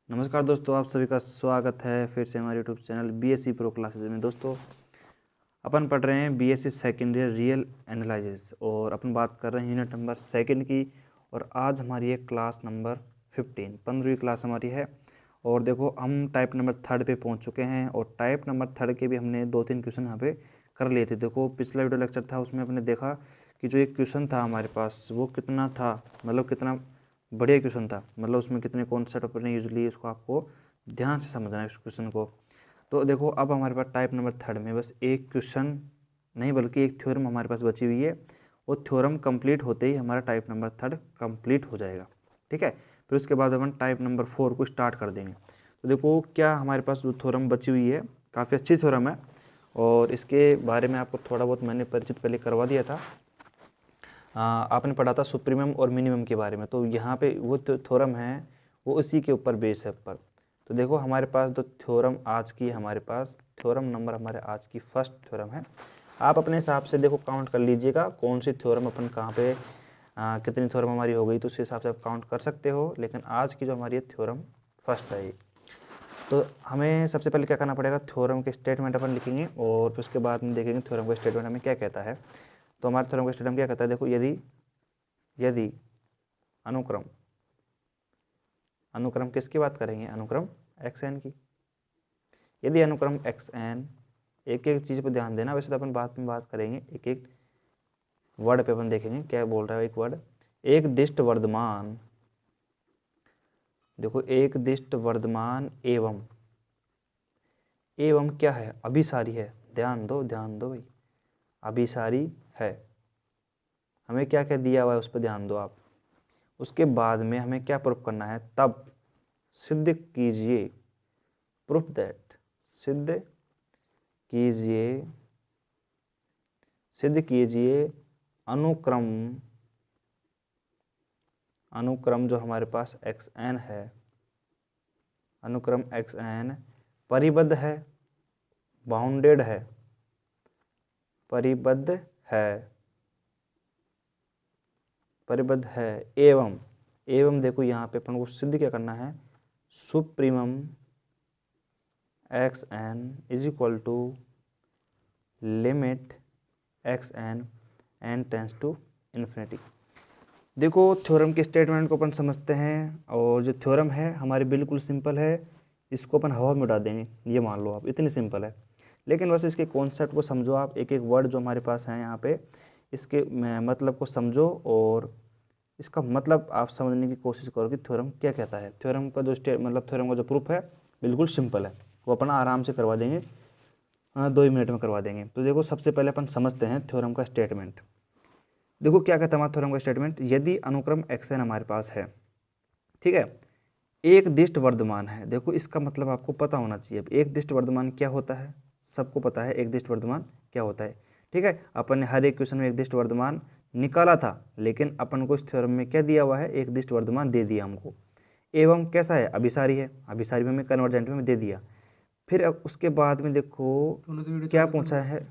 नमस्कार दोस्तों, आप सभी का स्वागत है फिर से हमारे YouTube channel BSc pro classes में। दोस्तों, अपन पढ़ रहे हैं BSc second year real analysis और अपन बात कर रहे हैं यूनिट नंबर सेकंड की। और आज हमारी है क्लास नंबर 15वीं क्लास हमारी है। और देखो, हम टाइप नंबर थर्ड पे पहुंच चुके हैं और टाइप नंबर थर्ड के भी हमने 2-3 क्वेश्चन यहाँ पे कर लिए थे। देखो, पिछला वीडियो लेक्चर था, उसमें अपने देखा कि जो एक क्वेश्चन था हमारे पास वो कितना था, मतलब कितना बढ़िया क्वेश्चन था, मतलब उसमें कितने कॉन्सेप्ट अपने यूज लिए, उसको आपको ध्यान से समझना है इस क्वेश्चन को। तो देखो, अब हमारे पास टाइप नंबर थर्ड में बस एक क्वेश्चन नहीं बल्कि एक थ्योरम हमारे पास बची हुई है। वो थ्योरम कंप्लीट होते ही हमारा टाइप नंबर थर्ड कंप्लीट हो जाएगा। ठीक है, फिर उसके बाद अपन टाइप नंबर 4 को स्टार्ट कर देंगे। तो देखो, क्या हमारे पास जो थ्योरम बची हुई है, काफ़ी अच्छी थ्योरम है और इसके बारे में आपको थोड़ा बहुत मैंने परिचित पहले करवा दिया था। आपने पढ़ा था सुप्रीमम और मिनिमम के बारे में। तो यहाँ पे वो थ्योरम है, वो उसी के ऊपर बेस है पर। तो देखो, हमारे पास जो थ्योरम आज की हमारे पास थ्योरम नंबर हमारे आज की फर्स्ट थ्योरम है। आप अपने हिसाब से देखो काउंट कर लीजिएगा कौन सी थ्योरम अपन कहाँ पे कितनी थ्योरम हमारी हो गई, तो उस हिसाब से आप काउंट कर सकते हो। लेकिन आज की जो हमारी थ्योरम फर्स्ट है, तो हमें सबसे पहले क्या करना पड़ेगा, थ्योरम के स्टेटमेंट अपन लिखेंगे और फिर उसके बाद में देखेंगे थ्योरम का स्टेटमेंट हमें क्या कहता है। तो हमारे थ्योरम का स्टेटमेंट क्या कहता है, देखो, यदि यदि अनुक्रम अनुक्रम किसकी बात करेंगे, अनुक्रम एक्स एन की। यदि अनुक्रम एक्स एन, एक एक चीज़ पर ध्यान देना, वैसे तो अपन बाद में बात करेंगे, एक एक वर्ड पे अपन देखेंगे क्या बोल रहा है एक वर्ड। एक दिष्ट वर्धमान, देखो, एक दिष्ट वर्धमान एवं एवं क्या है, अभिसारी है। ध्यान दो भाई, अभिसारी है। हमें क्या क्या दिया हुआ है उस पर ध्यान दो आप। उसके बाद में हमें क्या प्रूफ करना है, तब सिद्ध कीजिए, प्रूफ दैट, सिद्ध कीजिए, सिद्ध कीजिए अनुक्रम, अनुक्रम जो हमारे पास एक्स एन है, अनुक्रम एक्स एन परिबद्ध है, बाउंडेड है, परिबद्ध है, परिबद्ध है एवं एवं देखो, यहाँ पे अपन को सिद्ध क्या करना है, supremum X N is equal to limit x N N tends to infinity. देखो, थ्योरम के स्टेटमेंट को अपन समझते हैं और जो थ्योरम है हमारी बिल्कुल सिंपल है, इसको अपन हवा में उड़ा देंगे, ये मान लो आप, इतनी सिंपल है। लेकिन बस इसके कॉन्सेप्ट को समझो आप, एक एक वर्ड जो हमारे पास है यहाँ पे, इसके मतलब को समझो और इसका मतलब आप समझने की कोशिश करो कि थ्योरम क्या कहता है। थ्योरम का जो मतलब थ्योरम का जो प्रूफ है बिल्कुल सिंपल है, वो अपना आराम से करवा देंगे, 2 ही मिनट में करवा देंगे। तो देखो, सबसे पहले अपन समझते हैं थ्योरम का स्टेटमेंट। देखो, क्या कहता है हमारा थ्योरम का स्टेटमेंट, यदि अनुक्रम एक्स एन हमारे पास है, ठीक है, एक दिष्ट वर्धमान है। देखो, इसका मतलब आपको पता होना चाहिए। अब एक दिष्ट वर्धमान क्या होता है, सबको पता है एक दिष्ट वर्धमान क्या होता है। ठीक है, अपन ने हर एक क्वेश्चन में एक दिष्ट वर्धमान निकाला था, लेकिन अपन को इस थ्योरम में क्या दिया हुआ है, एक दिष्ट वर्धमान दे दिया हमको। एवं कैसा है, अभिसारी है, अभिसारी में हमें कन्वर्जेंट में दे दिया। फिर अब उसके बाद में देखो क्या पूछा है।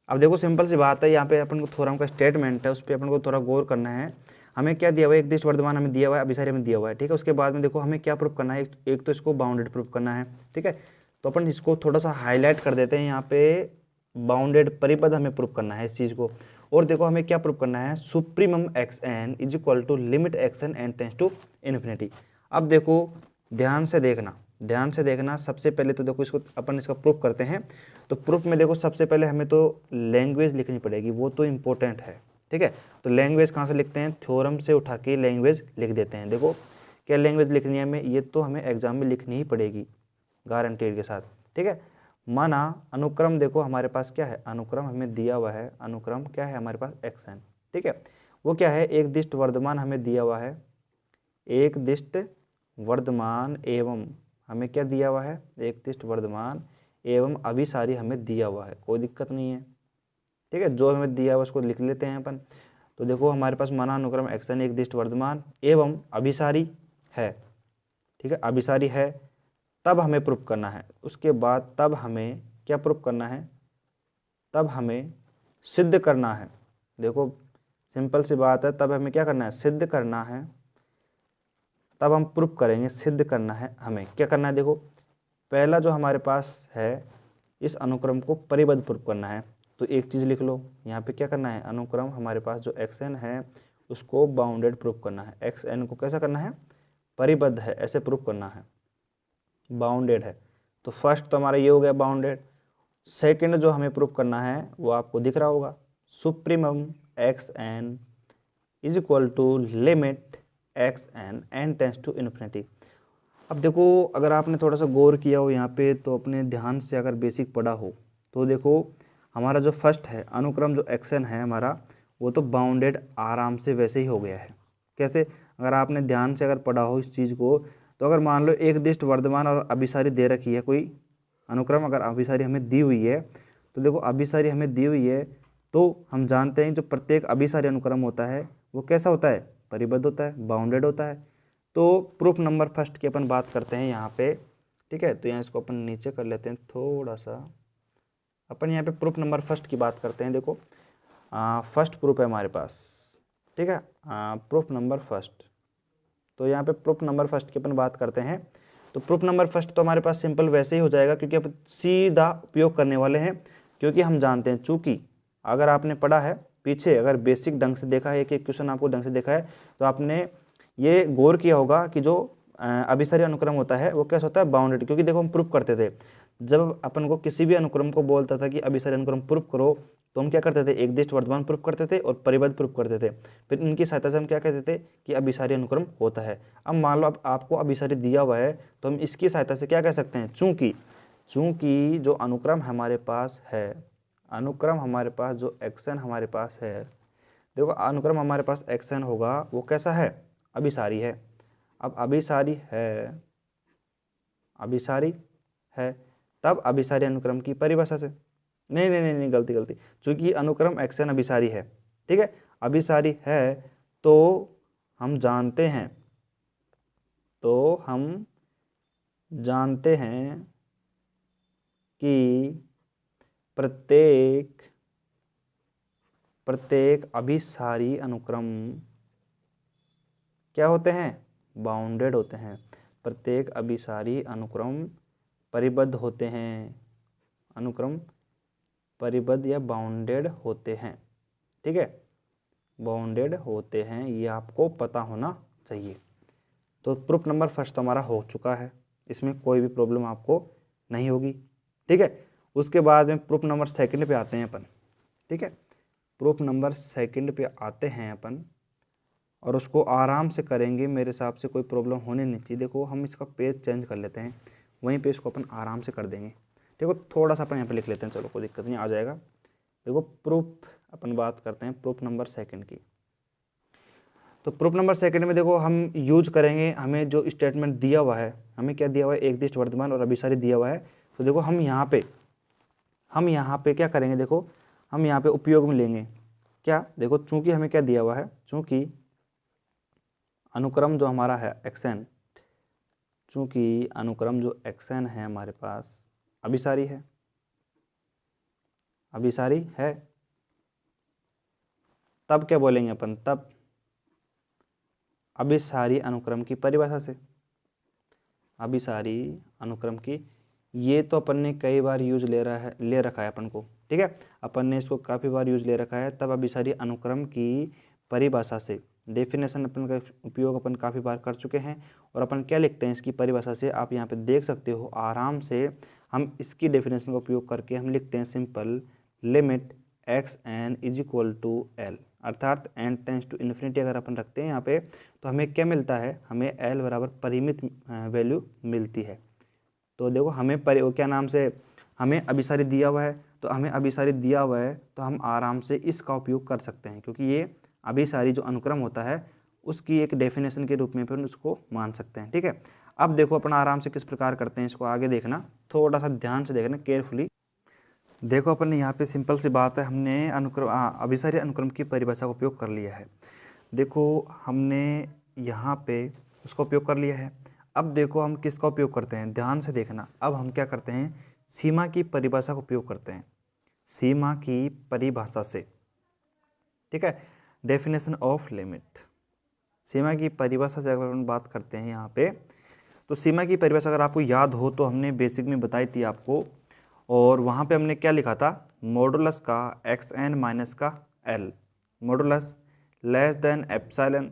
अब देखो, सिंपल सी बात है, यहाँ पे अपन को थ्योरम का स्टेटमेंट है, उस पर अपन को थोड़ा गौर करना है। हमें क्या दिया हुआ है, एक दिष्ट वर्धमान हमें दिया हुआ है, अभिसारी हमें दिया हुआ है। ठीक है, उसके बाद में देखो हमें क्या प्रूफ करना है, एक तो इसको बाउंडेड प्रूफ करना है। ठीक है, तो अपन इसको थोड़ा सा हाईलाइट कर देते हैं, यहाँ पे बाउंडेड परिपद हमें प्रूफ करना है इस चीज़ को। और देखो, हमें क्या प्रूफ करना है, supremum X N is equal to limit x N N tends to infinity. अब देखो, ध्यान से देखना, ध्यान से देखना। सबसे पहले तो देखो, इसको अपन इसका प्रूफ करते हैं। तो प्रूफ में देखो, सबसे पहले हमें तो लैंग्वेज लिखनी पड़ेगी, वो तो इम्पोर्टेंट है। ठीक है, तो लैंग्वेज कहाँ से लिखते हैं, थ्योरम से उठा के लैंग्वेज लिख देते हैं। देखो, क्या लैंग्वेज लिखनी है हमें, ये तो हमें एग्जाम में लिखनी ही पड़ेगी गारंटेड के साथ। ठीक है, माना अनुक्रम, देखो हमारे पास क्या है, अनुक्रम हमें दिया हुआ है, अनुक्रम क्या है हमारे पास, एक्स एन। ठीक है, वो क्या है, एक दिष्ट वर्धमान हमें दिया हुआ है, एक दिष्ट वर्धमान एवं हमें क्या दिया हुआ है, एक दिष्ट वर्धमान एवं अभिसारी हमें दिया हुआ है, कोई दिक्कत नहीं है। ठीक है, जो हमें दिया हुआ उसको लिख लेते हैं अपन। तो देखो, हमारे पास माना अनुक्रम एक्स एन एक दिष्ट वर्धमान एवं अभिसारी है। ठीक है, अभिसारी है, तब हमें प्रूफ करना है। उसके बाद तब हमें क्या प्रूफ करना है, तब हमें सिद्ध करना है। देखो, सिंपल सी बात है, तब हमें क्या करना है, सिद्ध करना है, तब हम प्रूफ करेंगे, सिद्ध करना है हमें। क्या करना है, देखो पहला जो हमारे पास है, इस अनुक्रम को परिबद्ध प्रूफ करना है। तो एक चीज़ लिख लो यहाँ पे, क्या करना है, अनुक्रम हमारे पास जो xn है उसको बाउंडेड प्रूफ करना है। xn को कैसा करना है, परिबद्ध है ऐसे प्रूफ करना है, बाउंडेड है। तो फर्स्ट तो हमारा ये हो गया बाउंडेड। सेकंड जो हमें प्रूफ करना है वो आपको दिख रहा होगा, supremum xn is equal to limit xn n tends to infinity. अब देखो अगर आपने थोड़ा सा गौर किया हो यहाँ पे, तो अपने ध्यान से अगर बेसिक पढ़ा हो तो देखो हमारा जो फर्स्ट है अनुक्रम जो xn है हमारा, वो तो बाउंडेड आराम से वैसे ही हो गया है। कैसे, अगर आपने ध्यान से अगर पढ़ा हो इस चीज़ को, तो अगर मान लो एक दिष्ट वर्धमान और अभिसारी दे रखी है कोई अनुक्रम, अगर अभिसारी हमें दी हुई है, तो देखो अभिसारी हमें दी हुई है तो हम जानते हैं जो प्रत्येक अभिसारी अनुक्रम होता है वो कैसा होता है, परिबद्ध होता है, बाउंडेड होता है। तो प्रूफ नंबर फर्स्ट की अपन बात करते हैं यहाँ पे, ठीक है। तो यहाँ इसको अपन नीचे कर लेते हैं थोड़ा सा, अपन यहाँ पे प्रूफ नंबर फर्स्ट की बात करते हैं। देखो फर्स्ट प्रूफ है हमारे पास, ठीक है, प्रूफ नंबर फर्स्ट। तो यहाँ पे प्रूफ नंबर फर्स्ट की अपन बात करते हैं। तो प्रूफ नंबर फर्स्ट तो हमारे पास सिंपल वैसे ही हो जाएगा, क्योंकि अपन सीधा उपयोग करने वाले हैं। क्योंकि हम जानते हैं, चूँकि अगर आपने पढ़ा है पीछे, अगर बेसिक ढंग से देखा है, एक एक क्वेश्चन आपको ढंग से देखा है, तो आपने ये गौर किया होगा कि जो अभिसारी अनुक्रम होता है वो कैसा होता है, बाउंडेड। क्योंकि देखो हम प्रूफ करते थे, जब अपन को किसी भी अनुक्रम को बोलता था कि अभिसारी अनुक्रम प्रूफ करो, तो हम क्या करते थे, एक दिष्ट वर्धमान प्रूफ करते थे और परिबद्ध प्रूफ करते थे। फिर इनकी सहायता से हम क्या कहते थे कि अभिसारी अनुक्रम होता है। अब मान लो अब आपको अभिसारी दिया हुआ है, तो हम इसकी सहायता से क्या कह सकते हैं, चूंकि जो अनुक्रम हमारे पास है, अनुक्रम हमारे पास जो xn हमारे पास है, देखो अनुक्रम हमारे पास xn होगा वो कैसा है, अभिसारी है। अब अभिसारी है तब अभिसारी अनुक्रम की परिभाषा से, नहीं गलती, चूंकि अनुक्रम xn अभिसारी है, ठीक है, अभिसारी है, तो हम जानते हैं कि प्रत्येक अभिसारी अनुक्रम क्या होते हैं, बाउंडेड होते हैं। प्रत्येक अभिसारी अनुक्रम परिबद्ध होते हैं, अनुक्रम परिबद्ध या बाउंडेड होते हैं, ठीक है, बाउंडेड होते हैं, ये आपको पता होना चाहिए। तो प्रूफ नंबर फर्स्ट तो हमारा हो चुका है, इसमें कोई भी प्रॉब्लम आपको नहीं होगी, ठीक है। उसके बाद में प्रूफ नंबर सेकंड पे आते हैं अपन, ठीक है, प्रूफ नंबर सेकंड पे आते हैं अपन और उसको आराम से करेंगे, मेरे हिसाब से कोई प्रॉब्लम होने नहीं चाहिए। देखो हम इसका पेज चेंज कर लेते हैं, वहीं पे इसको अपन आराम से कर देंगे। देखो थोड़ा सा अपन यहाँ पे लिख लेते हैं, चलो कोई दिक्कत नहीं, आ जाएगा। देखो प्रूफ अपन बात करते हैं प्रूफ नंबर सेकंड की। तो प्रूफ नंबर सेकंड में देखो हम यूज करेंगे, हमें जो स्टेटमेंट दिया हुआ है, हमें क्या दिया हुआ है, एक दिष्ट वर्धमान और अभिसारी दिया हुआ है। तो देखो हम यहाँ पे क्या करेंगे, देखो हम यहाँ पे उपयोग में लेंगे क्या, देखो चूंकि हमें क्या दिया हुआ है, चूंकि अनुक्रम जो हमारा है xn, चूंकि अनुक्रम जो xn है हमारे पास अभिसारी है, तब क्या बोलेंगे अपन, तब अभिसारी अनुक्रम की परिभाषा से, अभिसारी अनुक्रम की, ये तो अपन ने कई बार यूज ले रखा है अपन को, ठीक है, अपन ने इसको काफ़ी बार यूज ले रखा है। तब अभिसारी अनुक्रम की परिभाषा से, डेफिनेशन अपन का उपयोग अपन काफ़ी बार कर चुके हैं। और अपन क्या लिखते हैं इसकी परिभाषा से, आप यहाँ पे देख सकते हो आराम से, हम इसकी डेफिनेशन का उपयोग करके हम लिखते हैं simple, limit xn is equal to l, अर्थात n टेंस टू इन्फिनिटी अगर अपन रखते हैं यहाँ पे, तो हमें क्या मिलता है, हमें l बराबर परिमित वैल्यू मिलती है। तो देखो हमें क्या नाम से, हमें अभिसारी दिया हुआ है, तो हमें अभिसारी दिया हुआ है तो हम आराम से इसका उपयोग कर सकते हैं, क्योंकि ये अभिसारी जो अनुक्रम होता है उसकी एक डेफिनेशन के रूप में फिर उसको मान सकते हैं, ठीक है। अब देखो अपन आराम से किस प्रकार करते हैं इसको, आगे देखना, थोड़ा सा ध्यान से देखना केयरफुली। देखो अपन ने यहाँ पे सिंपल सी बात है, हमने अभिसारी अनुक्रम की परिभाषा का उपयोग कर लिया है। देखो हमने यहाँ पे उसका उपयोग कर लिया है। अब देखो हम किसका उपयोग करते हैं, ध्यान से देखना। अब हम क्या करते हैं, सीमा की परिभाषा का उपयोग करते हैं, सीमा की परिभाषा से, ठीक है, डेफिनेशन ऑफ लिमिट, सीमा की परिभाषा से अगर हम बात करते हैं यहाँ पे, तो सीमा की परिभाषा अगर आपको याद हो तो हमने बेसिक में बताई थी आपको, और वहाँ पे हमने क्या लिखा था, मॉडुलस का एक्स एन माइनस का L, modulus less than epsilon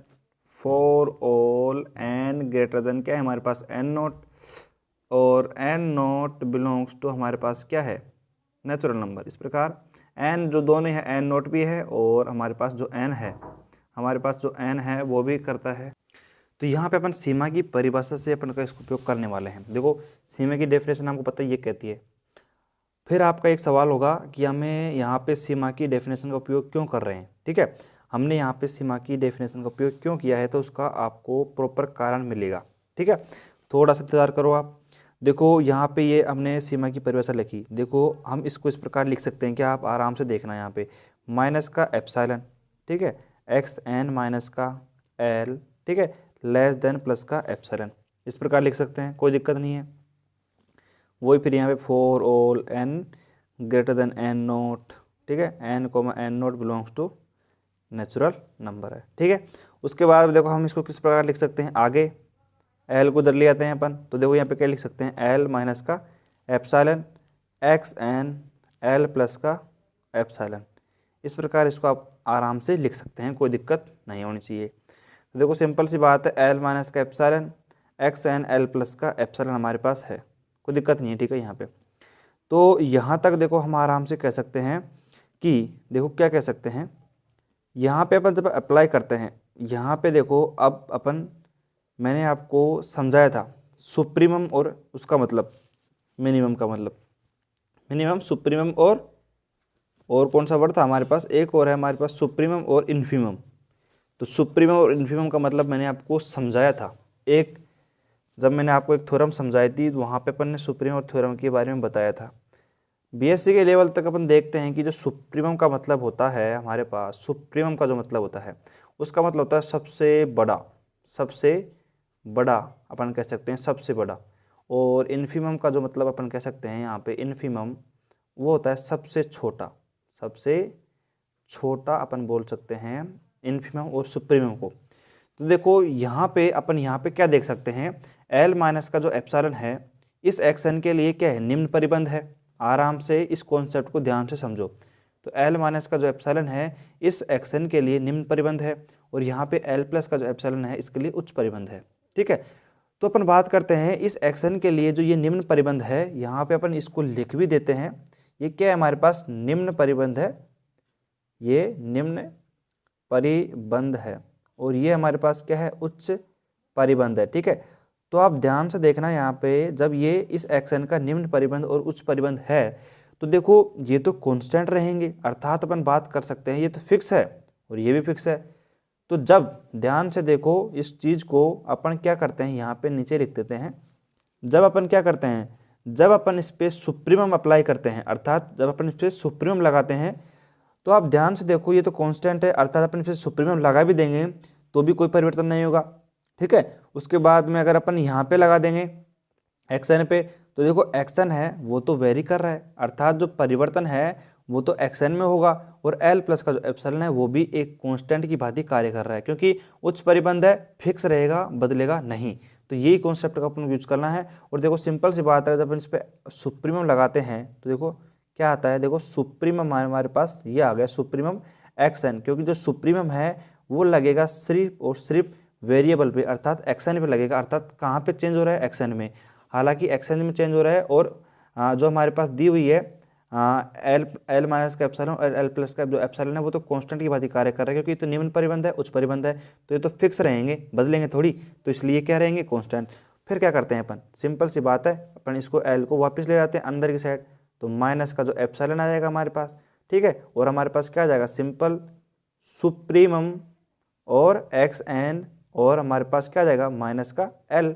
for all N greater than क्या है हमारे पास एन नोट, और एन नोट बिलोंग्स टू हमारे पास क्या है नेचुरल नंबर। इस प्रकार एन जो दोनों है, एन नोट भी है और हमारे पास जो एन है, हमारे पास जो एन है वो भी करता है। तो यहाँ पे अपन सीमा की परिभाषा से अपन का इसको उपयोग करने वाले हैं। देखो सीमा की डेफिनेशन आपको पता है ये कहती है। फिर आपका एक सवाल होगा कि हमें यहाँ पे सीमा की डेफिनेशन का उपयोग क्यों कर रहे हैं, ठीक है, हमने यहाँ पे सीमा की डेफिनेशन का उपयोग क्यों किया है, तो उसका आपको प्रॉपर कारण मिलेगा, ठीक है। थोड़ा सा इंतजार करो आप। देखो यहाँ पे ये हमने सीमा की परिभाषा लिखी, देखो हम इसको इस प्रकार लिख सकते हैं कि आप आराम से देखना यहाँ पे माइनस का एप्सिलॉन, ठीक है, एक्स एन माइनस का एल, ठीक है, लेस देन प्लस का एप्सिलॉन, इस प्रकार लिख सकते हैं, कोई दिक्कत नहीं है। वही फिर यहाँ पे for all N greater than N naught, ठीक है, N comma N naught belongs to natural number है, ठीक है। उसके बाद देखो हम इसको किस प्रकार लिख सकते हैं, आगे एल को उधर ले आते हैं अपन, तो देखो यहाँ पे क्या लिख सकते हैं, एल माइनस का epsilon X N L plus का एप्सिलॉन, इस प्रकार इसको आप आराम से लिख सकते हैं, कोई दिक्कत नहीं होनी चाहिए। तो देखो सिंपल सी बात है, एल माइनस का epsilon X N L plus का एप्सिलॉन हमारे पास है, कोई दिक्कत नहीं है, ठीक है। यहाँ पे तो यहाँ तक देखो हम आराम से कह सकते हैं कि देखो क्या कह सकते हैं, यहाँ पे अपन जब अप्लाई करते हैं, यहाँ पे देखो अब अपन, मैंने आपको समझाया था सुप्रीमम और उसका मतलब मिनिमम का मतलब, मिनिमम सुप्रीमम और कौन सा वर्ड था हमारे पास, एक और है हमारे पास सुप्रीमम और इन्फीमम। तो सुप्रीमम और इन्फीमम का मतलब मैंने आपको समझाया था, एक जब मैंने आपको एक थ्योरम समझाई थी वहाँ पे अपन ने सुप्रीमम और थ्योरम के बारे में बताया था। बीएससी के लेवल तक अपन देखते हैं कि जो सुप्रीमम का मतलब होता है हमारे पास, सुप्रीमम का जो मतलब होता है उसका मतलब होता है सबसे बड़ा, सबसे बड़ा अपन कह सकते हैं सबसे बड़ा, और इन्फीमम का जो मतलब अपन कह सकते हैं यहाँ पे इन्फीमम वो होता है सबसे छोटा, सबसे छोटा अपन बोल सकते हैं इन्फीमम और सुप्रीमम को। तो देखो यहाँ पे अपन यहाँ पे क्या देख सकते हैं, एल माइनस का जो एप्सिलॉन है इस एक्शन के लिए क्या है, निम्न परिबंध है। आराम से इस कॉन्सेप्ट को ध्यान से समझो। तो एल माइनस का जो एप्सिलॉन है इस एक्शन के लिए निम्न परिबंध है, और यहाँ पे एल प्लस का जो एप्सिलॉन है इसके लिए उच्च परिबंध है, ठीक है। तो अपन बात करते हैं इस एक्शन के लिए जो ये निम्न परिबंध है, यहाँ पे अपन इसको लिख भी देते हैं, ये क्या है हमारे पास निम्न परिबंध है, ये निम्न परिबंध है, और ये हमारे पास क्या है उच्च परिबंध है, ठीक है। तो आप ध्यान से देखना यहाँ पे, जब ये इस एक्शन का निम्न परिबंध और उच्च परिबंध है तो देखो ये तो कांस्टेंट रहेंगे, अर्थात अपन बात कर सकते हैं ये तो फिक्स है और ये भी फिक्स है। तो जब ध्यान से देखो इस चीज को अपन क्या करते हैं यहाँ पे नीचे लिख देते हैं, जब अपन क्या करते हैं, जब अपन इस पे सुप्रीमम अप्लाई करते हैं, अर्थात जब अपन इस पे सुप्रीमम लगाते हैं, तो आप ध्यान से देखो ये तो कांस्टेंट है, अर्थात अपन इस पे सुप्रीमम लगा भी देंगे तो भी कोई परिवर्तन नहीं होगा, ठीक है। उसके बाद में अगर अपन यहाँ पे लगा देंगे एक्शन पे, तो देखो एक्शन है वो तो वेरी कर रहा है, अर्थात जो परिवर्तन है वो तो एक्शन में होगा, और एल प्लस का जो एप्सिलॉन है वो भी एक कांस्टेंट की भांति कार्य कर रहा है, क्योंकि उच्च परिबंध है, फिक्स रहेगा, बदलेगा नहीं। तो यही कॉन्सेप्ट का अपन यूज करना है। और देखो सिंपल सी बात है, जब अपन इस पर सुप्रीमम लगाते हैं तो देखो क्या आता है, देखो सुप्रीमम हमारे पास ये आ गया सुप्रीमम एक्शन, क्योंकि जो सुप्रीमम है वो लगेगा सिर्फ और सिर्फ वेरिएबल पे, अर्थात एक्शन पे लगेगा, अर्थात कहाँ पे चेंज हो रहा है, एक्शन में। हालांकि एक्शन में चेंज हो रहा है, और जो हमारे पास दी हुई है एल माइनस का एप्सिलॉन और एल प्लस का जो एप्सिलॉन है वो तो कांस्टेंट की भांति कार्य कर रहा है, क्योंकि ये तो निम्न परिबंध है, उच्च परिबंध है, तो ये तो फिक्स रहेंगे, बदलेंगे थोड़ी, तो इसलिए क्या रहेंगे कांस्टेंट। फिर क्या करते हैं अपन, सिंपल सी बात है, अपन इसको एल को वापस ले जाते हैं अंदर की साइड, तो माइनस का जो एप्सिलॉन आ जाएगा हमारे पास, ठीक है, और हमारे पास क्या आ जाएगा सिंपल सुप्रीमम और एक्स एन, और हमारे पास क्या आ जाएगा माइनस का एल,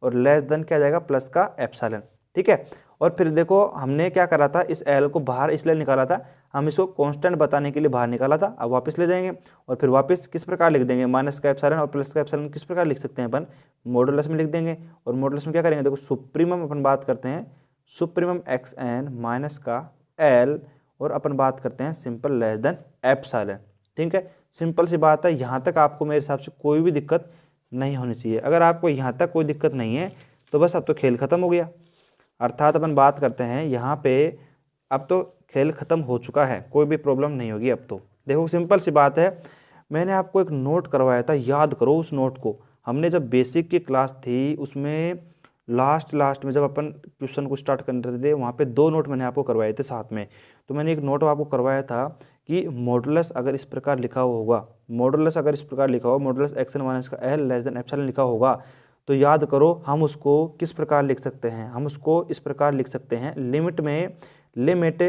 और लेस देन क्या आ जाएगा प्लस का एप्सिलॉन, ठीक है। और फिर देखो हमने क्या करा था, इस एल को बाहर इसलिए निकाला था, हम इसको कांस्टेंट बताने के लिए बाहर निकाला था, अब वापस ले जाएंगे और फिर वापस किस प्रकार लिख देंगे, माइनस का एप्सिलॉन और प्लस का एप्सिलॉन किस प्रकार लिख सकते हैं अपन, मॉडुलस में लिख देंगे। और मॉडुलस में क्या करेंगे, देखो सुप्रीमम अपन बात करते हैं सुप्रीमम एक्स एन माइनस का एल, और अपन बात करते हैं सिंपल लेस देन एप्सिलॉन, ठीक है। सिंपल सी बात है, यहाँ तक आपको मेरे हिसाब से कोई भी दिक्कत नहीं होनी चाहिए। अगर आपको यहाँ तक कोई दिक्कत नहीं है तो बस अब तो खेल ख़त्म हो गया। अर्थात अपन बात करते हैं यहाँ पे, अब तो खेल ख़त्म हो चुका है, कोई भी प्रॉब्लम नहीं होगी अब तो। देखो सिंपल सी बात है, मैंने आपको एक नोट करवाया था, याद करो उस नोट को। हमने जब बेसिक की क्लास थी उसमें लास्ट में जब अपन क्वेश्चन को स्टार्ट कर रहे थे, वहाँ पे 2 नोट मैंने आपको करवाए थे साथ में। तो मैंने एक नोट आपको करवाया था कि मॉडुलस अगर इस प्रकार लिखा हुआ होगा, मॉडुलस अगर इस प्रकार लिखा होगा, मॉडुलस एक्सन माइनस का एल लेस देन एप्सिलॉन लिखा होगा, तो याद करो हम उसको किस प्रकार लिख सकते हैं, हम उसको इस प्रकार लिख सकते हैं, लिमिट में लिमिट,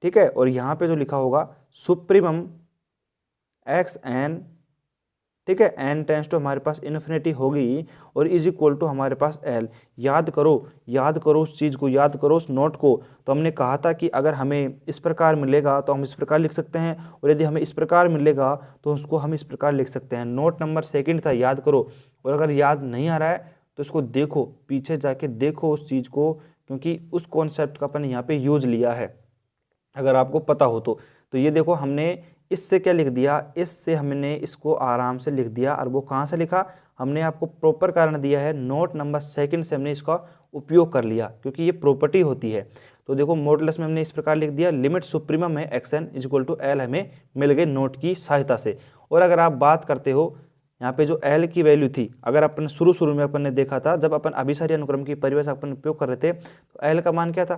ठीक है, और यहाँ पे जो लिखा होगा सुप्रीमम एक्स एन, ठीक है, एन टेंस टू हमारे पास इन्फिनिटी होगी और इज इक्वल टू हमारे पास एल। याद करो उस चीज़ को, याद करो उस नोट को। तो हमने कहा था कि अगर हमें इस प्रकार मिलेगा तो हम इस प्रकार लिख सकते हैं, और यदि हमें इस प्रकार मिलेगा तो उसको हम इस प्रकार लिख सकते हैं। नोट नंबर 2 था, याद करो। और अगर याद नहीं आ रहा है तो इसको देखो, पीछे जाके देखो उस चीज़ को, क्योंकि उस कॉन्सेप्ट का अपन यहाँ पे यूज लिया है, अगर आपको पता हो तो ये देखो हमने इससे क्या लिख दिया, इससे हमने इसको आराम से लिख दिया। और वो कहाँ से लिखा, हमने आपको प्रॉपर कारण दिया है, नोट नंबर 2 से हमने इसका उपयोग कर लिया, क्योंकि ये प्रॉपर्टी होती है। तो देखो मॉडुलस में हमने इस प्रकार लिख दिया, लिमिट सुप्रीमम है x N is equal to L, हमें मिल गए नोट की सहायता से। और अगर आप बात करते हो यहाँ पे जो एल की वैल्यू थी, अगर अपन शुरू में अपन ने देखा था, जब अपन अभिसारी अनुक्रम की परिभाषा अपन उपयोग कर रहे थे, तो एल का मान क्या था,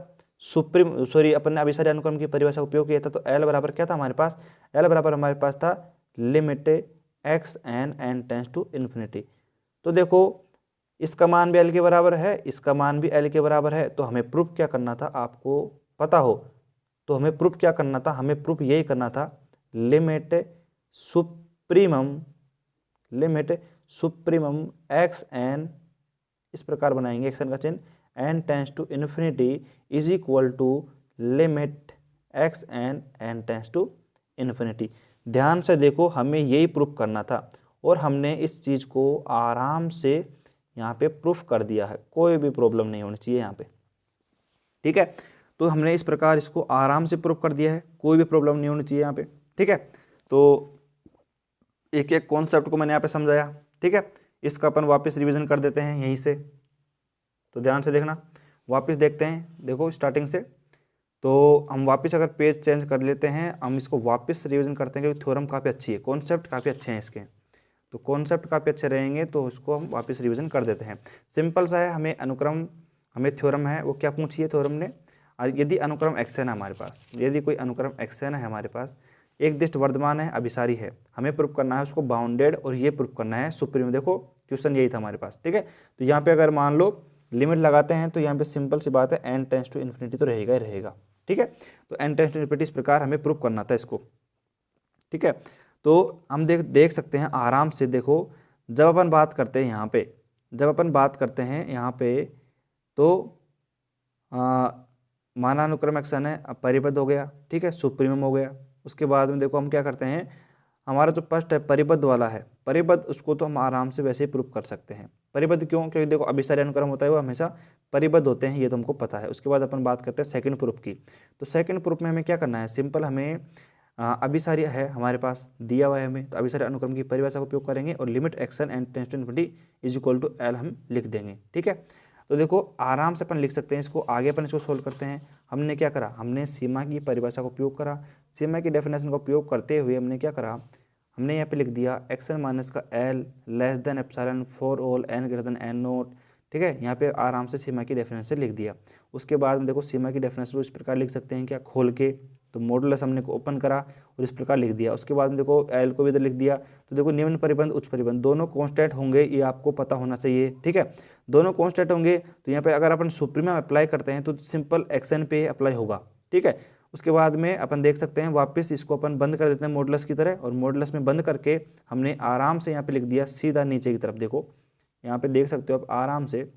अपन ने अभिसारी अनुक्रम की परिभाषा उपयोग किया था, तो एल बराबर क्या था हमारे पास, एल बराबर हमारे पास था limit x N N tends to infinity. तो देखो इसका मान भी एल के बराबर है, इसका मान भी एल के बराबर है, तो हमें प्रूफ क्या करना था, आपको पता हो तो हमें प्रूफ क्या करना था, हमें प्रूफ यही करना था, लिमिट सुप्रीमम एक्स एन, इस प्रकार बनाएंगे एक्स एन का चिन्ह, N tends to infinity is equal to limit x N N tends to infinity. ध्यान से देखो हमें यही प्रूफ करना था, और हमने इस चीज़ को आराम से यहाँ पे प्रूफ कर दिया है, कोई भी प्रॉब्लम नहीं होनी चाहिए यहाँ पे, ठीक है। तो हमने इस प्रकार इसको आराम से प्रूफ कर दिया है, कोई भी प्रॉब्लम नहीं होनी चाहिए यहाँ पे, ठीक है। तो एक एक कॉन्सेप्ट को मैंने यहाँ पे समझाया, ठीक है। इसका अपन वापस रिवीजन कर देते हैं यहीं से, तो ध्यान से देखना, वापस देखते हैं, देखो स्टार्टिंग से। तो हम वापस अगर पेज चेंज कर लेते हैं, हम इसको वापस रिवीजन करते हैं, क्योंकि थ्योरम काफ़ी अच्छी है, कॉन्सेप्ट काफ़ी अच्छे हैं इसके, तो कॉन्सेप्ट काफ़ी अच्छे रहेंगे, तो उसको हम वापस रिवीजन कर देते हैं। सिंपल सा है, हमें थ्योरम है, वो क्या पूछिए थ्योरम ने, यदि अनुक्रम एक्सन है हमारे पास, यदि कोई अनुक्रम एक्सन है हमारे पास, एक दिष्ट वर्धमान है, अभिसारी है, हमें प्रूफ करना है उसको बाउंडेड, और ये प्रूफ करना है सुप्रीम। देखो क्वेश्चन यही था हमारे पास, ठीक है। तो यहाँ पे अगर मान लो लिमिट लगाते हैं, तो यहाँ पे सिंपल सी बात है, एन टेंस टू इन्फिनिटी तो रहेगा ही रहेगा, ठीक है। तो एन टेंस टू इन्फिनिटी इस प्रकार हमें प्रूफ करना था इसको, ठीक है। तो हम देख सकते हैं आराम से, देखो जब अपन बात करते हैं यहाँ पे, तो मानानुक्रम एक्शन है, अब परिबद्ध हो गया, ठीक है, सुप्रीमम हो गया। उसके बाद में देखो हम क्या करते हैं, हमारा जो फर्स्ट है परिबद्ध वाला है, परिबद्ध उसको तो हम आराम से वैसे ही प्रूफ कर सकते हैं। परिबद्ध क्यों, क्योंकि देखो अभिसारी अनुक्रम होता है वो हमेशा परिबद्ध होते हैं, ये तो हमको पता है। उसके बाद अपन बात करते हैं सेकंड प्रूफ की। तो सेकंड प्रूफ में हमें क्या करना है, सिंपल हमें अभिसारी है हमारे पास दिया हुआ है हमें, तो अभिसारी अनुक्रम की परिभाषा का उपयोग करेंगे, और limit x n and tends to infinity is equal to l हम लिख देंगे, ठीक है। तो देखो आराम से अपन लिख सकते हैं इसको। आगे अपन इसको सोल्व करते हैं। हमने क्या करा, हमने सीमा की परिभाषा का उपयोग करा, सीमा की डेफिनेशन का उपयोग करते हुए हमने क्या करा, हमने यहाँ पे लिख दिया एक्सन माइनस का l less than epsilon for all N greater than N naught, ठीक है। यहाँ पे आराम से सीमा की डेफिनेशन लिख दिया। उसके बाद में देखो सीमा की डेफिनेशन को इस प्रकार लिख सकते हैं क्या, खोल के, तो मॉडुलस हमने को ओपन करा और इस प्रकार लिख दिया। उसके बाद में देखो एल को भी इधर लिख दिया। तो देखो निम्न परिबंध उच्च परिबंध दोनों कांस्टेंट होंगे, ये आपको पता होना चाहिए, ठीक है। दोनों कांस्टेंट होंगे, तो यहाँ पे अगर अपन सुप्रीमम अप्लाई करते हैं तो सिंपल एक्सन पे अप्लाई होगा, ठीक है। उसके बाद में अपन देख सकते हैं वापस इसको अपन बंद कर देते हैं मॉडुलस की तरह, और मॉडुलस में बंद करके हमने आराम से यहाँ पे लिख दिया सीधा नीचे की तरफ। देखो यहाँ पे देख सकते हो आप आराम से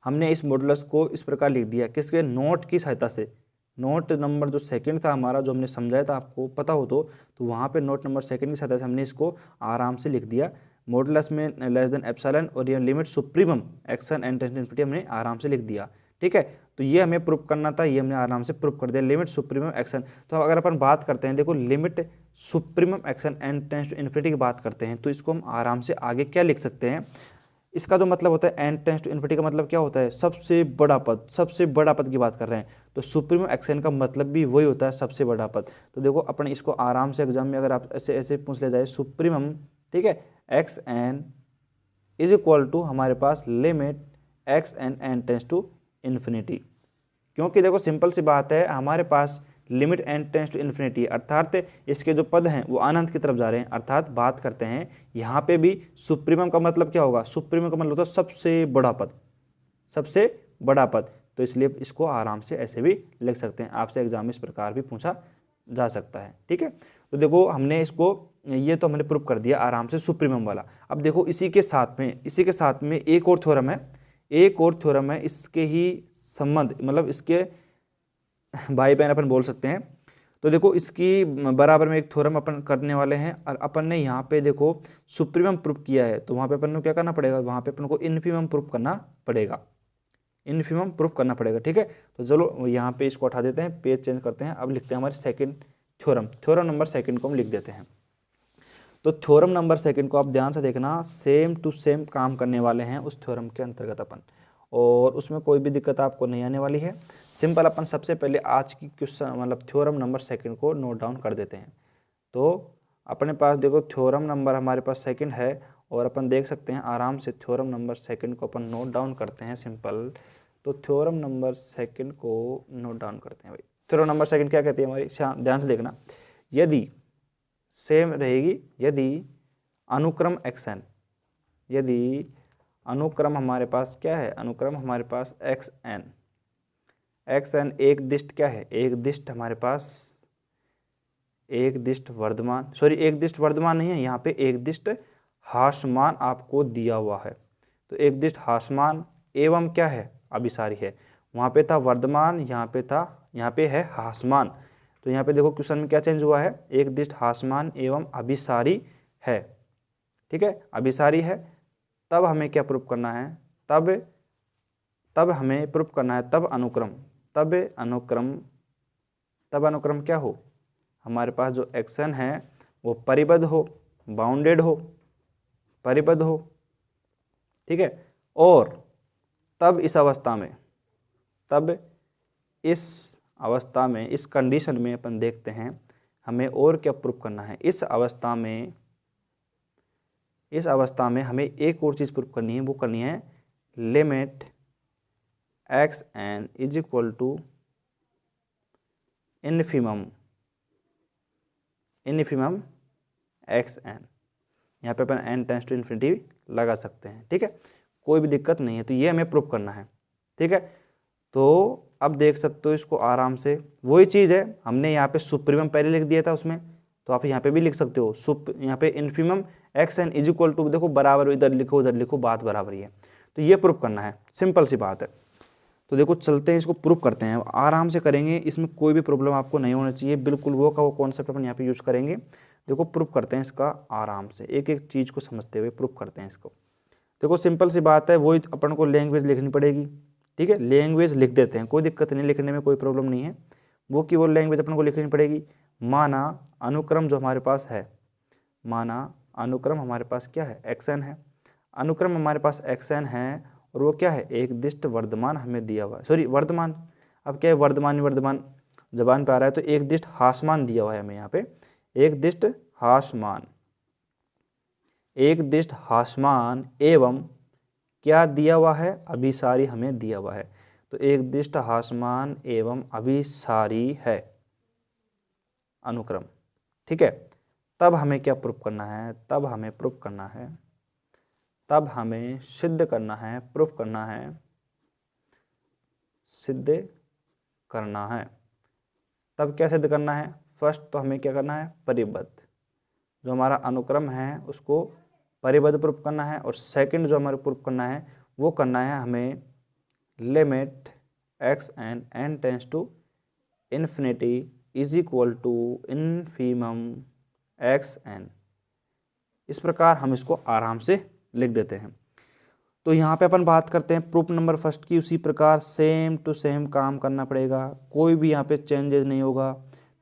हमने इस मॉडुलस को इस प्रकार लिख दिया, किसके, नोट की सहायता से। नोट नंबर जो सेकंड था हमारा, जो हमने समझाया था आपको पता हो तो वहाँ पे नोट नंबर सेकंड की सहायता से हमने इसको आराम से लिख दिया। मॉडुलस में लेस देन एप्सिलॉन और ये limit supremum x n and tends to infinity हमने आराम से लिख दिया, ठीक है। तो ये हमें प्रूफ करना था, ये हमने आराम से प्रूफ कर दिया। लिमिट सुप्रीमम एक्शन, तो अगर अपन बात करते हैं, देखो limit supremum x n n tends to infinity की बात करते हैं, तो इसको हम आराम से आगे क्या लिख सकते हैं, इसका जो मतलब होता है एन टेंड्स टू इन्फिनिटी का मतलब क्या होता है, सबसे बड़ा पद, सबसे बड़ा पद की बात कर रहे हैं। तो सुप्रीमम एक्शन का मतलब भी वही होता है, सबसे बड़ा पद। तो देखो अपन इसको आराम से एग्जाम में अगर आप ऐसे ऐसे पूछ ले जाए, सुप्रीमम, ठीक है, x N is equal to हमारे पास limit x N N tends to infinity. क्योंकि देखो सिंपल सी बात है, हमारे पास limit n tends to infinity, अर्थात इसके जो पद हैं वो अनंत की तरफ जा रहे हैं। अर्थात बात करते हैं यहाँ पे भी सुप्रीमम का मतलब क्या होगा, सुप्रीमम का मतलब होता है सबसे बड़ा पद, सबसे बड़ा पद। तो इसलिए इसको आराम से ऐसे भी लिख सकते हैं, आपसे एग्जाम में इस प्रकार भी पूछा जा सकता है, ठीक है। तो देखो हमने इसको, ये तो हमने प्रूफ कर दिया आराम से सुप्रीमम वाला। अब देखो इसी के साथ में एक और थ्योरम है, एक और थ्योरम है, इसके ही संबंध, मतलब इसके भाई बहन अपन बोल सकते हैं। तो देखो इसकी बराबर में एक थ्योरम अपन करने वाले हैं, और अपन ने यहाँ पे देखो सुप्रीमम प्रूफ किया है, तो वहाँ पे अपन को क्या करना पड़ेगा, वहाँ पे अपन को इन्फीमम प्रूफ करना पड़ेगा, इन्फीमम प्रूफ करना पड़ेगा, ठीक है। तो चलो यहाँ पे इसको हटा देते हैं, पेज चेंज करते हैं, अब लिखते हैं हमारे second theorem, theorem number second को हम लिख देते हैं। तो थ्योरम नंबर सेकंड को आप ध्यान से देखना, सेम टू सेम काम करने वाले हैं उस थ्योरम के अंतर्गत अपन, और उसमें कोई भी दिक्कत आपको नहीं आने वाली है। सिंपल अपन सबसे पहले आज की क्वेश्चन मतलब थ्योरम नंबर सेकंड को नोट डाउन कर देते हैं। तो अपने पास देखो थ्योरम नंबर हमारे पास सेकंड है, और अपन देख सकते हैं आराम से थ्योरम नंबर सेकंड को अपन नोट डाउन करते हैं सिंपल। तो थ्योरम नंबर सेकंड को नोट डाउन करते हैं भाई। थ्योरम नंबर सेकंड क्या कहती है हमारी, ध्यान से देखना, यदि सेम रहेगी, यदि अनुक्रम एक्शन, यदि अनुक्रम हमारे पास क्या है, अनुक्रम हमारे पास एक्स एन एक दिष्ट क्या है, एक दिष्ट हमारे पास एक दिष्ट वर्धमान, सॉरी एक दिष्ट वर्धमान नहीं है, यहाँ पे एक दिष्ट हासमान आपको दिया हुआ है। तो एक दिष्ट हासमान एवं क्या है, अभिसारी है। वहाँ पे था वर्धमान, यहाँ पे है हासमान। तो यहाँ पे देखो क्वेश्चन में क्या चेंज हुआ है, एक दिष्ट हासमान एवं अभिसारी है, ठीक है, अभिसारी है। तब हमें क्या प्रूफ करना है, तब हमें प्रूफ करना है, तब अनुक्रम क्या हो, हमारे पास जो एक्शन है वो परिबद्ध हो, बाउंडेड हो, परिबद्ध हो, ठीक है। और तब इस अवस्था में इस कंडीशन में अपन देखते हैं हमें और क्या प्रूफ करना है। इस अवस्था में हमें एक और चीज़ प्रूफ करनी है, वो करनी है limit x N is equal to infimum x n. यहाँ पे अपन एन टेंस टू इन्फिनिटी लगा सकते हैं, ठीक है, कोई भी दिक्कत नहीं है। तो ये हमें प्रूफ करना है, ठीक है। तो अब देख सकते हो इसको आराम से, वही चीज़ है, हमने यहाँ पे सुप्रीमम पहले लिख दिया था उसमें, तो आप यहाँ पे भी लिख सकते हो यहाँ पे infimum x N is equal to, देखो बराबर, इधर लिखो उधर लिखो, बात बराबर ही है। तो ये प्रूफ करना है, सिंपल सी बात है। तो देखो चलते हैं, इसको प्रूफ करते हैं, आराम से करेंगे, इसमें कोई भी प्रॉब्लम आपको नहीं होना चाहिए, बिल्कुल वो का वो कॉन्सेप्ट अपन यहाँ पे यूज करेंगे। देखो प्रूफ करते हैं इसका आराम से, एक एक चीज़ को समझते हुए प्रूफ करते हैं इसको। देखो सिंपल सी बात है, वही अपन को लैंग्वेज लिखनी पड़ेगी, ठीक है, लैंग्वेज लिख देते हैं, कोई दिक्कत नहीं, लिखने में कोई प्रॉब्लम नहीं है। वो की वो लैंग्वेज अपन को लिखनी पड़ेगी। माना अनुक्रम जो हमारे पास है, माना अनुक्रम हमारे पास क्या है, एक्शन है, अनुक्रम हमारे पास एक्शन है, और वो क्या है, एक दिष्ट वर्धमान हमें दिया हुआ है, सॉरी वर्धमान, अब क्या है वर्धमान जबान पे आ रहा है, तो एक दिष्ट हासमान दिया हुआ है हमें यहाँ पे, एक दिष्ट हासमान एवं क्या दिया हुआ है, अभिसारी हमें दिया हुआ है। तो एक दिष्ट हासमान एवं अभिसारी है अनुक्रम, ठीक है। तब हमें क्या प्रूफ करना है, तब हमें सिद्ध करना है। तब क्या सिद्ध करना है, फर्स्ट तो हमें क्या करना है, परिबद्ध, जो हमारा अनुक्रम है उसको परिबद्ध प्रूफ करना है। और सेकंड जो हमारे प्रूफ करना है वो करना है हमें limit x N N tends to infinity is equal to infimum x n. इस प्रकार हम इसको आराम से लिख देते हैं। तो यहाँ पे अपन बात करते हैं प्रूफ नंबर फर्स्ट की, उसी प्रकार सेम टू सेम काम करना पड़ेगा, कोई भी यहाँ पे चेंजेस नहीं होगा।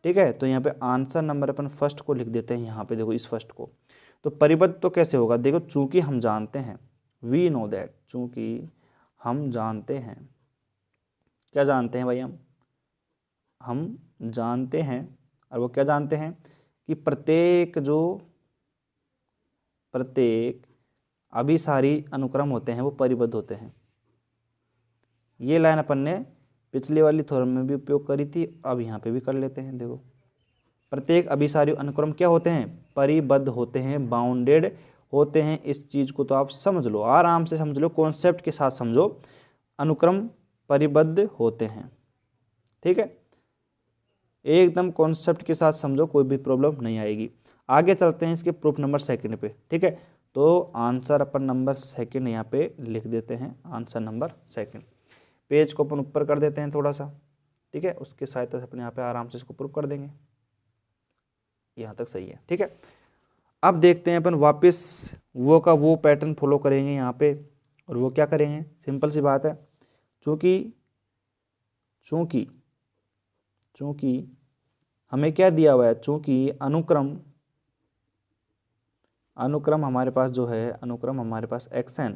ठीक है, तो यहाँ पे आंसर नंबर अपन फर्स्ट को लिख देते हैं यहाँ पे, देखो इस फर्स्ट को। तो परिबद्ध तो कैसे होगा, देखो चूंकि हम जानते हैं, वी नो दैट, चूंकि हम जानते हैं, क्या जानते हैं भाई, हम जानते हैं, और वो क्या जानते हैं कि प्रत्येक अभिसारी अनुक्रम होते हैं वो परिबद्ध होते हैं। ये लाइन अपन ने पिछले वाली थ्योरम में भी उपयोग करी थी, अब यहाँ पे भी कर लेते हैं। देखो प्रत्येक अभिसारी अनुक्रम क्या होते हैं, परिबद्ध होते हैं, बाउंडेड होते हैं। इस चीज़ को तो आप समझ लो, आराम से समझ लो, कॉन्सेप्ट के साथ समझो, अनुक्रम परिबद्ध होते हैं। ठीक है, एकदम कॉन्सेप्ट के साथ समझो, कोई भी प्रॉब्लम नहीं आएगी। आगे चलते हैं इसके प्रूफ नंबर सेकंड पे। ठीक है, तो आंसर अपन नंबर सेकंड यहाँ पे लिख देते हैं, आंसर नंबर सेकंड। पेज को अपन ऊपर कर देते हैं थोड़ा सा। ठीक है, उसके सहायता से अपन यहाँ पे आराम से इसको प्रूफ कर देंगे। यहाँ तक सही है। ठीक है, अब देखते हैं अपन वापस वो का वो पैटर्न फॉलो करेंगे यहाँ पे, और वो क्या करेंगे, सिंपल सी बात है, चूंकि हमें क्या दिया हुआ है, चूंकि अनुक्रम हमारे पास जो है, अनुक्रम हमारे पास xn,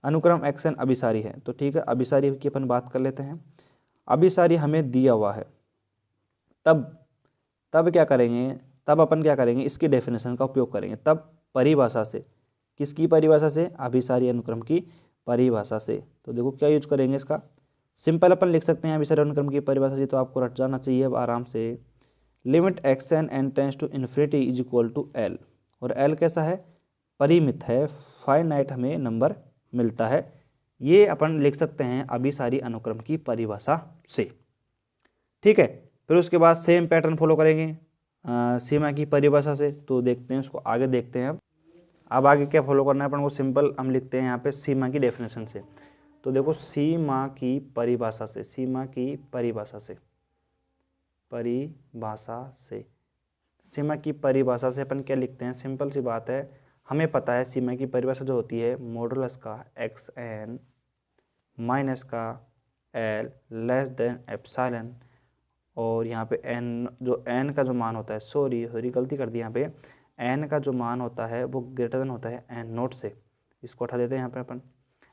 अनुक्रम xn अभिसारी है। तो ठीक है, अभिसारी की अपन बात कर लेते हैं। अभिसारी हमें दिया हुआ है, तब क्या करेंगे, तब अपन क्या करेंगे, इसकी डेफिनेशन का उपयोग करेंगे। तब परिभाषा से, किसकी परिभाषा से, अभिसारी अनुक्रम की परिभाषा से। तो देखो क्या यूज करेंगे इसका, सिंपल अपन लिख सकते हैं अभिसारी अनुक्रम की परिभाषा से, तो आपको रट जाना चाहिए अब आराम से। Limit xn n tends to infinity is equal to l, और l कैसा है, परिमित है, फाइनाइट हमें नंबर मिलता है। ये अपन लिख सकते हैं अभिसारी अनुक्रम की परिभाषा से। ठीक है, फिर उसके बाद सेम पैटर्न फॉलो करेंगे सीमा की परिभाषा से। तो देखते हैं उसको, आगे देखते हैं। अब आगे क्या फॉलो करना है अपन को, सिंपल हम लिखते हैं यहाँ पे सीमा की डेफिनेशन से। तो देखो सीमा की परिभाषा से, सीमा की परिभाषा से, सीमा की परिभाषा से अपन क्या लिखते हैं, सिंपल सी बात है, हमें पता है सीमा की परिभाषा जो होती है, मॉडुलस का xn माइनस का l लेस देन एप्सिलॉन, और यहाँ पे n जो n का जो मान होता है, सॉरी गलती कर दी, यहाँ पे n का जो मान होता है वो ग्रेटर देन होता है n नोट से। इसको उठा देते हैं यहाँ पे अपन,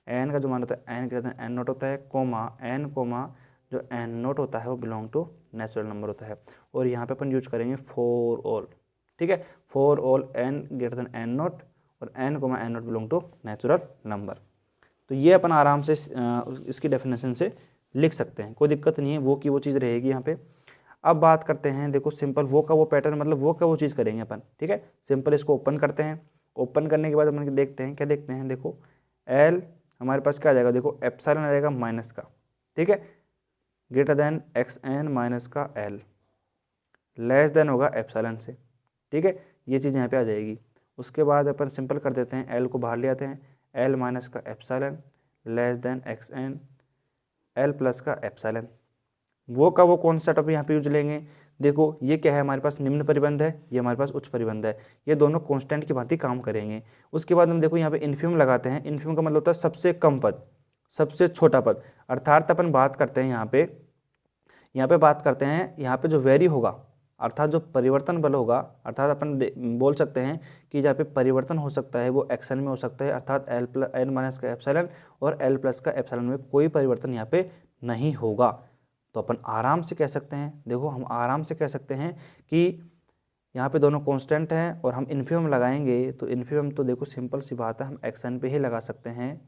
n का जो मान होता है n greater than n note होता है, कोमा जो n नोट होता है वो बिलोंग टू नेचुरल नंबर होता है। और यहाँ पे अपन यूज करेंगे फॉर ऑल। ठीक है, for all n greater than n naught और n naught belong to natural number. तो ये अपन आराम से इसकी डेफिनेशन से लिख सकते हैं, कोई दिक्कत नहीं है, वो की वो चीज़ रहेगी यहाँ पे। अब बात करते हैं, देखो सिंपल वो का वो पैटर्न, मतलब वो का वो चीज़ करेंगे अपन। ठीक है, सिंपल इसको ओपन करते हैं। ओपन करने के बाद अपन देखते हैं, क्या देखते हैं, देखो l हमारे पास क्या आ जाएगा, देखो एप्सिलॉन आ जाएगा माइनस का। ठीक है, ग्रेटर देन xn माइनस का l, लेस देन होगा एप्सिलॉन से। ठीक है, ये चीज़ यहाँ पे आ जाएगी। उसके बाद अपन सिंपल कर देते हैं, l को बाहर ले आते हैं, l माइनस का epsilon less than xn l plus का एप्सिलॉन। वो का वो कौन सा सेटअप यहाँ पे यूज लेंगे, देखो ये क्या है, हमारे पास निम्न परिबंध है, ये हमारे पास उच्च परिबंध है, ये दोनों कांस्टेंट की भांति काम करेंगे। उसके बाद हम देखो यहाँ पे इन्फिमम लगाते हैं। इन्फिमम का मतलब होता है सबसे कम पद, सबसे छोटा पद, अर्थात अपन बात करते हैं यहाँ पे बात करते हैं यहाँ पे जो वेरी होगा, अर्थात जो परिवर्तन बल होगा, अर्थात अपन बोल सकते हैं कि जहाँ पे परिवर्तन हो सकता है वो एक्शन में हो सकता है, अर्थात n माइनस का एप्सिलॉन और l प्लस का एप्सिलॉन में कोई परिवर्तन यहाँ पे नहीं होगा। तो अपन आराम से कह सकते हैं, देखो हम आराम से कह सकते हैं कि यहाँ पे दोनों कांस्टेंट हैं, और हम इन्फिमम लगाएंगे तो इन्फिमम तो देखो सिंपल सी बात है, हम एक्शन पे ही लगा सकते हैं,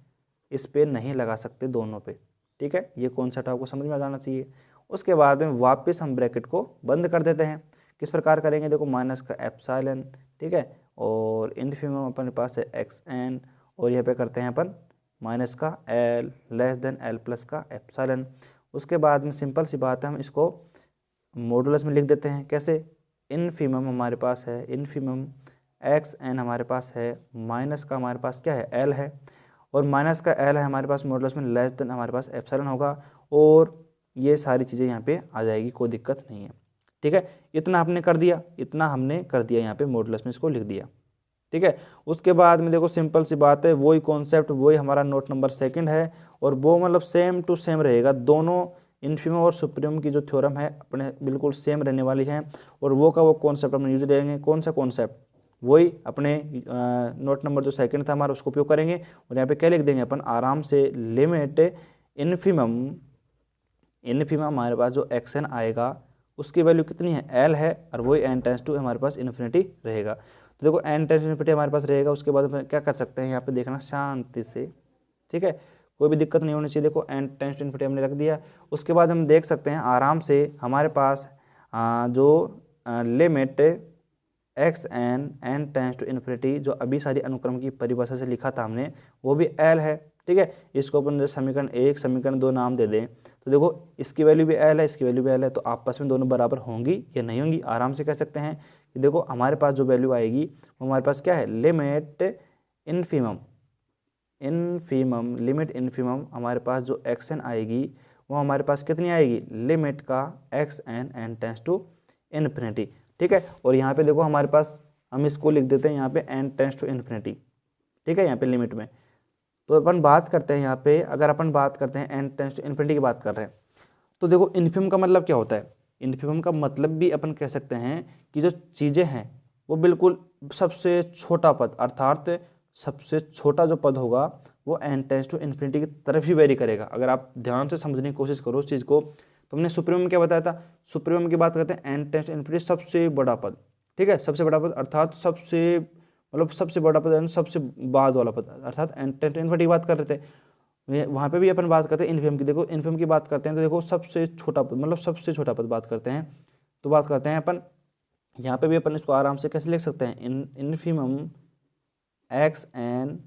इस पे नहीं लगा सकते दोनों पे। ठीक है, ये कॉन्सेप्ट आपको समझ में आ जाना चाहिए। उसके बाद में वापस हम ब्रैकेट को बंद कर देते हैं। किस प्रकार करेंगे, देखो माइनस का एप्सिलॉन, ठीक है, और इन्फिमम अपने पास है xn, और यहाँ पे करते हैं अपन माइनस का l less than l plus का एप्सिलॉन। उसके बाद में सिंपल सी बात है, हम इसको मॉडुलस में लिख देते हैं। कैसे, इन्फिमम हमारे पास है, इन्फिमम xn हमारे पास है, माइनस का हमारे पास क्या है, l है, और माइनस का l है हमारे पास, मॉडुलस में लेस देन हमारे पास एप्सिलॉन होगा, और ये सारी चीज़ें यहाँ पे आ जाएगी, कोई दिक्कत नहीं है। ठीक है, इतना हमने कर दिया, यहाँ पे मॉडुलस में इसको लिख दिया। ठीक है। उसके बाद में देखो सिंपल सी बात है, वही कॉन्सेप्ट, वही हमारा नोट नंबर सेकंड है, और वो मतलब सेम टू सेम रहेगा। दोनों इन्फिमम और सुप्रीमम की जो थ्योरम है अपने बिल्कुल सेम रहने वाली है, और वो का वो कॉन्सेप्ट हम यूज करेंगे। कौन सा कॉन्सेप्ट? वही अपने नोट नंबर जो सेकंड था हमारा उसको उपयोग करेंगे, और यहाँ पे क्या लिख देंगे अपन आराम से, लिमिट इन्फिमम, इन्फिमम हमारे पास जो एक्सन आएगा उसकी वैल्यू कितनी है, एल है, और वही एन टेंस टू हमारे पास इन्फिनिटी रहेगा। तो देखो एन टेंस टू इन्फिनिटी हमारे पास रहेगा। उसके बाद हम क्या कर सकते हैं, यहाँ पे देखना शांति से, ठीक है, कोई भी दिक्कत नहीं होनी चाहिए। देखो एन टेंस टू इन्फिनिटी हमने रख दिया। उसके बाद हम देख सकते हैं आराम से हमारे पास जो limit x n tends to infinity, जो अभी सारी अनुक्रम की परिभाषा से लिखा था हमने, वो भी एल है, ठीक है। इसको अपन समीकरण 1 समीकरण 2 नाम दे दें, तो देखो इसकी वैल्यू भी एल है, इसकी वैल्यू भी एल है, तो आपस में दोनों बराबर होंगी या नहीं होंगी, आराम से कह सकते हैं कि देखो हमारे पास जो वैल्यू आएगी वो हमारे पास क्या है, लिमिट इन्फिमम, लिमिट इन्फिमम हमारे पास जो एक्स एन आएगी वो हमारे पास कितनी आएगी, लिमिट का x n tends to infinity, ठीक है। और यहाँ पे देखो हमारे पास, हम इसको लिख देते हैं यहाँ पे एन टेंस टू इन्फिनिटी, ठीक है, यहाँ पे लिमिट में। तो अपन बात करते हैं यहाँ पे, अगर अपन बात करते हैं एन टेंस टू इन्फिनिटी की बात कर रहे हैं, तो देखो इन्फिमम का मतलब क्या होता है, इन्फिमम का मतलब भी अपन कह सकते हैं कि जो चीज़ें हैं वो बिल्कुल सबसे छोटा पद, अर्थात सबसे छोटा जो पद होगा वो एन टेंस टू इन्फिनिटी की तरफ ही वेरी करेगा। अगर आप ध्यान से समझने की कोशिश करो उस चीज़ को, तो हमने सुप्रीमम क्या बताया था, सुप्रीमम की बात करते हैं एन टेंस टू इन्फिनिटी सबसे बड़ा पद, ठीक है, सबसे बड़ा पद, अर्थात सबसे मतलब सबसे बड़ा पद, सबसे बाद वाला पद, अर्थात एन टेंस टू इन्फिनिटी की बात कर रहे थे। वहाँ पे भी अपन बात करते हैं इन्फिमम की। देखो इन्फिमम की बात करते हैं तो देखो सबसे छोटा पद, मतलब सबसे छोटा पद बात करते हैं, तो बात करते हैं अपन यहाँ पे भी अपन इसको आराम से कैसे लिख सकते हैं, infimum x N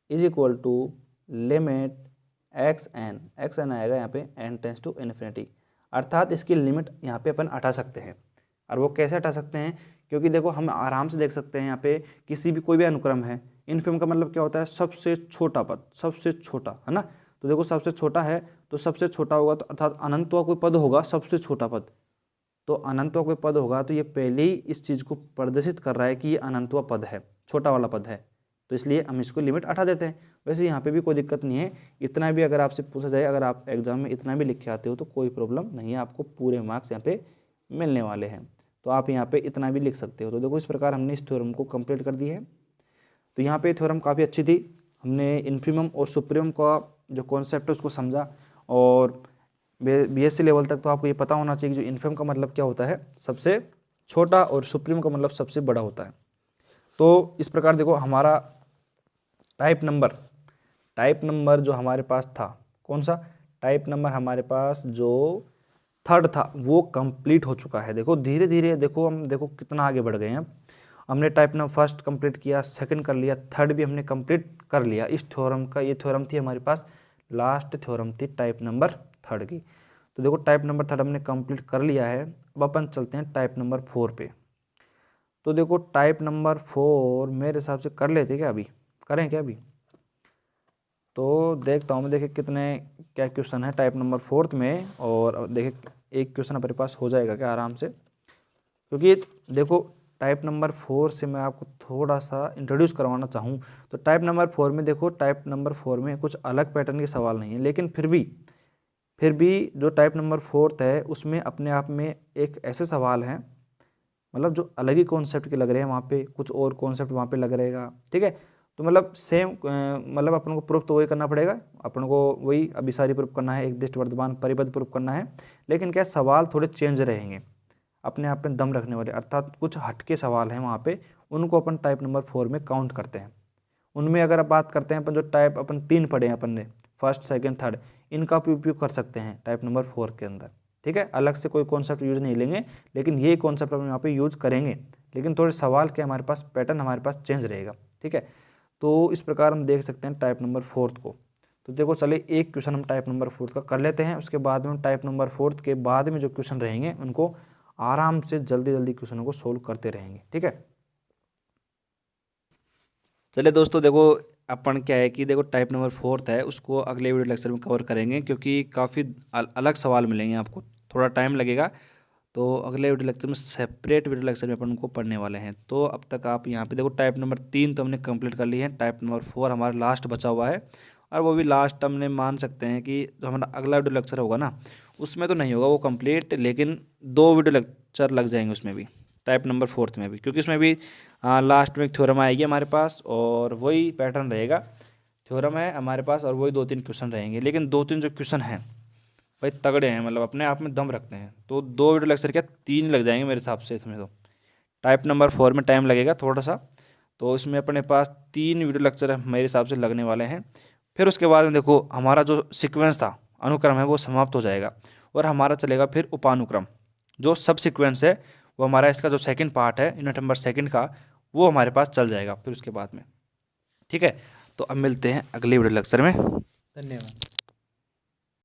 is equal to limit x n आएगा यहाँ पे एन टेंस टू इन्फिनिटी, अर्थात इसकी लिमिट यहाँ पे अपन हटा सकते हैं। और वो कैसे हटा सकते हैं, क्योंकि देखो हम आराम से देख सकते हैं यहाँ पे किसी भी कोई भी अनुक्रम है, इन्फिमम का मतलब क्या होता है, सबसे छोटा पद, सबसे छोटा, है ना। तो देखो सबसे छोटा है तो सबसे छोटा होगा, तो अर्थात अनंतवा कोई पद होगा सबसे छोटा पद, तो अनंतवा कोई पद होगा तो ये पहले ही इस चीज़ को प्रदर्शित कर रहा है कि ये अनंतवा पद है, छोटा वाला पद है, तो इसलिए हम इसको लिमिट हटा देते हैं। वैसे यहाँ पे भी कोई दिक्कत नहीं है, इतना भी अगर आपसे पूछा जाए, अगर आप एग्जाम में इतना भी लिख के आते हो तो कोई प्रॉब्लम नहीं है, आपको पूरे मार्क्स यहाँ पे मिलने वाले हैं, तो आप यहाँ पे इतना भी लिख सकते हो। तो देखो इस प्रकार हमने इस थ्योरम को कंप्लीट कर दिया है। तो यहाँ पे थ्योरम काफ़ी अच्छी थी, हमने इन्फिमम और सुप्रीमम का जो कॉन्सेप्ट है उसको समझा, और बीएससी लेवल तक तो आपको ये पता होना चाहिए कि जो इन्फिमम का मतलब क्या होता है, सबसे छोटा, और सुप्रीम का मतलब सबसे बड़ा होता है। तो इस प्रकार देखो हमारा टाइप नंबर जो हमारे पास था, कौन सा टाइप नंबर हमारे पास जो थर्ड था, वो कंप्लीट हो चुका है। देखो धीरे धीरे देखो हम देखो कितना आगे बढ़ गए हैं। हमने टाइप नंबर फर्स्ट कंप्लीट किया, सेकंड कर लिया, थर्ड भी हमने कंप्लीट कर लिया इस थ्योरम का। ये थ्योरम थी हमारे पास, लास्ट थ्योरम थी टाइप नंबर थर्ड की। तो देखो टाइप नंबर थर्ड हमने कंप्लीट कर लिया है। अब अपन चलते हैं टाइप नंबर 4 पे। तो देखो टाइप नंबर 4 मेरे हिसाब से कर लेते क्या, अभी करें क्या अभी, तो देखता हूँ मैं, देखिए कितने क्या क्वेश्चन है टाइप नंबर 4 में, और देखिए एक क्वेश्चन हमारे पास हो जाएगा क्या आराम से, क्योंकि देखो टाइप नंबर 4 से मैं आपको थोड़ा सा इंट्रोड्यूस करवाना चाहूँ। तो टाइप नंबर 4 में देखो, टाइप नंबर 4 में कुछ अलग पैटर्न के सवाल नहीं है, लेकिन फिर भी जो टाइप नंबर 4 है उसमें अपने आप में एक ऐसे सवाल हैं, मतलब जो अलग ही कॉन्सेप्ट के लग रहे हैं, वहाँ पे कुछ और कॉन्सेप्ट वहाँ पे लग रहेगा, ठीक है। तो मतलब सेम मतलब अपन को प्रूफ तो वही करना पड़ेगा, अपन को वही अभिसारी प्रूफ करना है, एक दिष्ट वर्तमान परिबद्ध प्रूफ करना है, लेकिन क्या सवाल थोड़े चेंज रहेंगे, अपने आप में दम रखने वाले, अर्थात कुछ हटके सवाल हैं वहाँ पे, उनको अपन टाइप नंबर 4 में काउंट करते हैं। उनमें अगर आप बात करते हैं अपन, जो टाइप अपन 3 पढ़े हैं अपन ने, फर्स्ट सेकंड थर्ड, इनका भी उपयोग कर सकते हैं टाइप नंबर 4 के अंदर, ठीक है। अलग से कोई कॉन्सेप्ट यूज नहीं लेंगे, लेकिन ये कॉन्सेप्ट हम यहाँ पे यूज करेंगे, लेकिन थोड़े सवाल के हमारे पास पैटर्न हमारे पास चेंज रहेगा, ठीक है। तो इस प्रकार हम देख सकते हैं टाइप नंबर 4 को। तो देखो चलिए एक क्वेश्चन हम टाइप नंबर 4 का कर लेते हैं, उसके बाद में टाइप नंबर 4 के बाद में जो क्वेश्चन रहेंगे उनको आराम से जल्दी क्वेश्चनों को सोल्व करते रहेंगे, ठीक है। चलिए दोस्तों देखो अपन क्या है कि देखो टाइप नंबर 4 है उसको अगले वीडियो लेक्चर में कवर करेंगे, क्योंकि काफ़ी अलग सवाल मिलेंगे आपको, थोड़ा टाइम लगेगा। तो अगले वीडियो लेक्चर में सेपरेट वीडियो लेक्चर में अपन उनको पढ़ने वाले हैं। तो अब तक आप यहाँ पे देखो टाइप नंबर 3 तो हमने कंप्लीट कर ली है, टाइप नंबर 4 हमारा लास्ट बचा हुआ है, और वो भी लास्ट हमने मान सकते हैं कि जो हमारा अगला वीडियो लेक्चर होगा ना उसमें तो नहीं होगा वो कंप्लीट, लेकिन 2 वीडियो लेक्चर लग जाएंगे उसमें भी, टाइप नंबर 4 में भी, क्योंकि उसमें भी लास्ट में एक थ्योरम आएगी हमारे पास और वही पैटर्न रहेगा। थ्योरम है हमारे पास और वही 2-3 क्वेश्चन रहेंगे, लेकिन 2-3 जो क्वेश्चन हैं भाई तगड़े हैं, मतलब अपने आप में दम रखते हैं। तो 2 वीडियो लेक्चर क्या 3 लग जाएंगे मेरे हिसाब से इसमें। तो टाइप नंबर 4 में टाइम लगेगा थोड़ा सा, तो इसमें अपने पास 3 वीडियो लेक्चर मेरे हिसाब से लगने वाले हैं। फिर उसके बाद में देखो हमारा जो सीक्वेंस था, अनुक्रम है, वो समाप्त हो जाएगा और हमारा चलेगा फिर उपानुक्रम। जो सब सीक्वेंस है वो हमारा इसका जो सेकंड पार्ट है यूनिट नंबर 2 का, वो हमारे पास चल जाएगा फिर उसके बाद में। ठीक है, तो अब मिलते हैं अगले वीडियो लेक्चर में। धन्यवाद।